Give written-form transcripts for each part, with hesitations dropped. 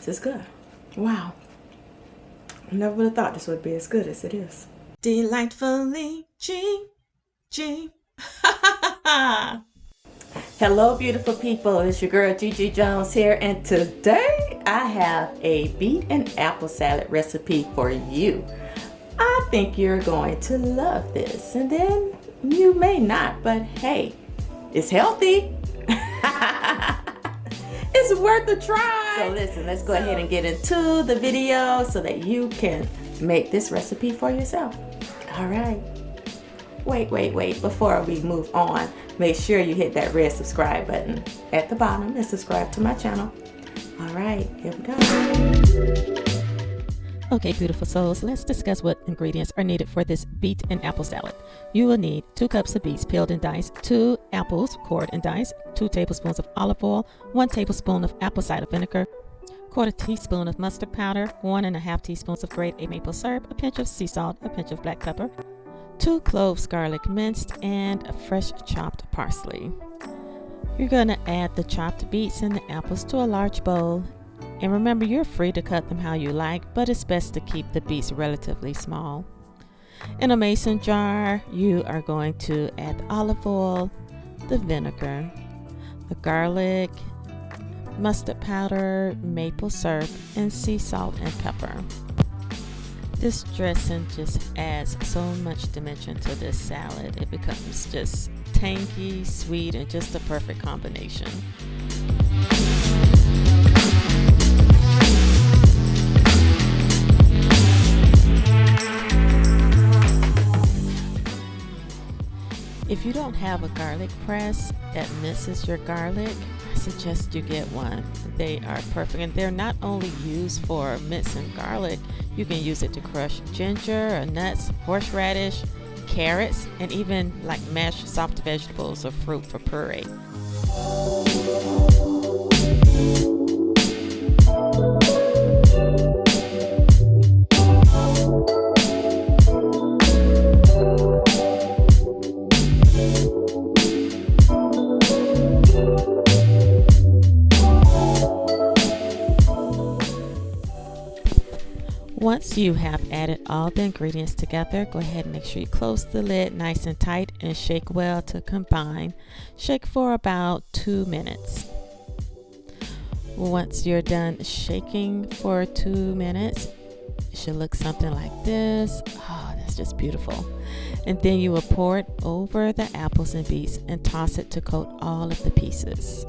This is good. Wow. I never would have thought this would be as good as it is. Delightfully GG. Hello, beautiful people. It's your girl Gigi Jones here, and today I have a beet and apple salad recipe for you. I think you're going to love this, and then you may not, but hey, it's healthy. It's worth a try. So listen, let's go ahead and get into the video so that you can make this recipe for yourself. All right. Wait. Before we move on, make sure you hit that red subscribe button at the bottom and subscribe to my channel. All right, here we go. Okay, beautiful souls, let's discuss what ingredients are needed for this beet and apple salad. You will need 2 cups of beets peeled and diced, 2 apples cored and diced, 2 tablespoons of olive oil, 1 tablespoon of apple cider vinegar, 1/4 teaspoon of mustard powder, 1 1/2 teaspoons of grated maple syrup, a pinch of sea salt, a pinch of black pepper, 2 cloves garlic minced, and a fresh chopped parsley. You're going to add the chopped beets and the apples to a large bowl. And remember, you're free to cut them how you like, but it's best to keep the beets relatively small. In a mason jar, you are going to add the olive oil, the vinegar, the garlic, mustard powder, maple syrup, and sea salt and pepper. This dressing just adds so much dimension to this salad. It becomes just tangy, sweet, and just a perfect combination. If you don't have a garlic press that minces your garlic, I suggest you get one. They are perfect, and they're not only used for mincing garlic, you can use it to crush ginger or nuts, horseradish, carrots, and even like mashed soft vegetables or fruit for puree. Once you have added all the ingredients together, go ahead and make sure you close the lid nice and tight and shake well to combine. Shake for about 2 minutes. Once you're done shaking for 2 minutes, it should look something like this. Oh, that's just beautiful. And then you will pour it over the apples and beets and toss it to coat all of the pieces.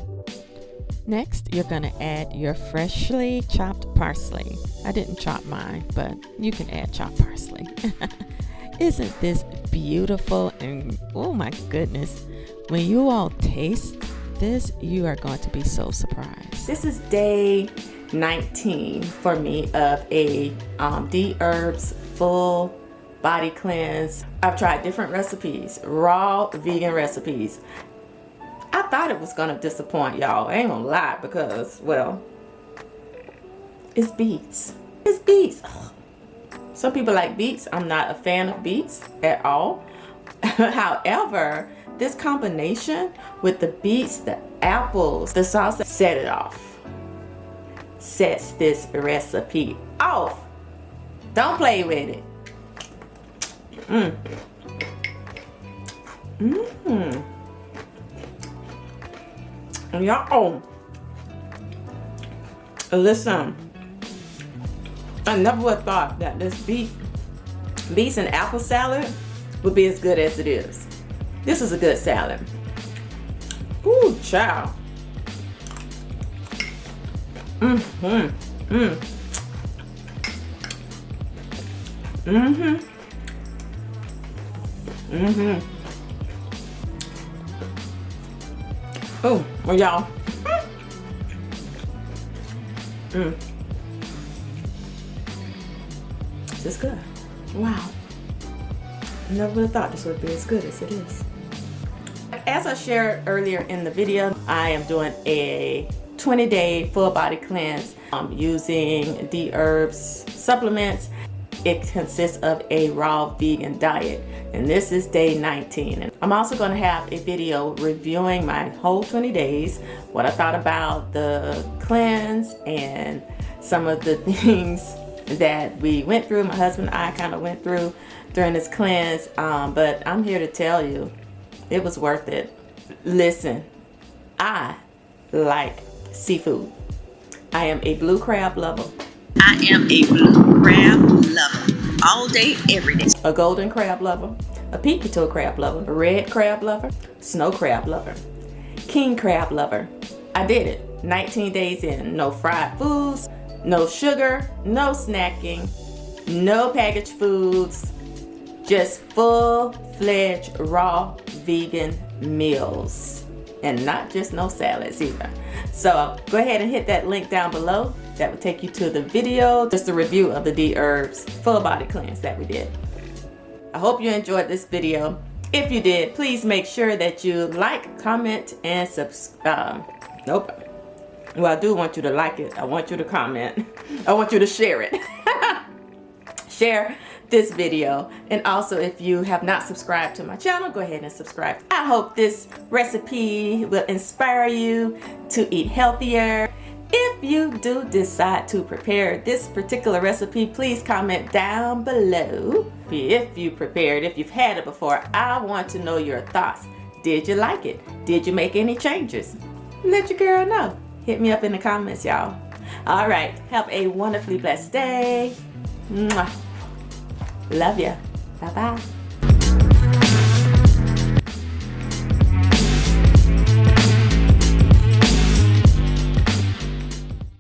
Next, you're going to add your freshly chopped parsley. I didn't chop mine, but you can add chopped parsley. Isn't this beautiful? And oh my goodness, when you all taste this, you are going to be so surprised. This is day 19 for me of a D-Herbs full body cleanse. I've tried different recipes, raw vegan recipes. I thought it was gonna disappoint y'all. I ain't gonna lie, because, well, it's beets. It's beets. Ugh. Some people like beets. I'm not a fan of beets at all. However, this combination with the beets, the apples, the salsa, set it off. Sets this recipe off. Don't play with it. Y'all, listen, I never would have thought that this beets and apple salad would be as good as it is. This is a good salad. Ooh, child. Oh, well, y'all. This is good. Wow. I never would have thought this would be as good as it is. As I shared earlier in the video, I am doing a 20-day full body cleanse using D-Herbs supplements. it consists of a raw vegan diet. And this is day 19. And I'm also going to have a video reviewing my whole 20 days, what I thought about the cleanse and some of the things that we went through, my husband and I kind of went through during this cleanse. But I'm here to tell you, it was worth it. Listen, I like seafood. I am a blue crab lover. I am a blue crab lover. All day, every day. A golden crab lover. A peepee toe crab lover. A red crab lover. Snow crab lover. King crab lover. I did it. 19 days in. No fried foods. No sugar. No snacking. No packaged foods. Just full-fledged raw vegan meals. And not just no salads either. So go ahead and hit that link down below. That will take you to the video, just a review of the D Herbs full body cleanse that we did. I hope you enjoyed this video. If you did, please make sure that you like, comment, and subscribe. Nope. Well, I do want you to like it. I want you to comment. I want you to share it. Share this video. And also, if you have not subscribed to my channel, go ahead and subscribe. I hope this recipe will inspire you to eat healthier. If you do decide to prepare this particular recipe, please comment down below. If you prepared, if you've had it before, I want to know your thoughts. Did you like it? Did you make any changes? Let your girl know. Hit me up in the comments, y'all. All right, have a wonderfully blessed day. Mwah. Love ya. Bye-bye.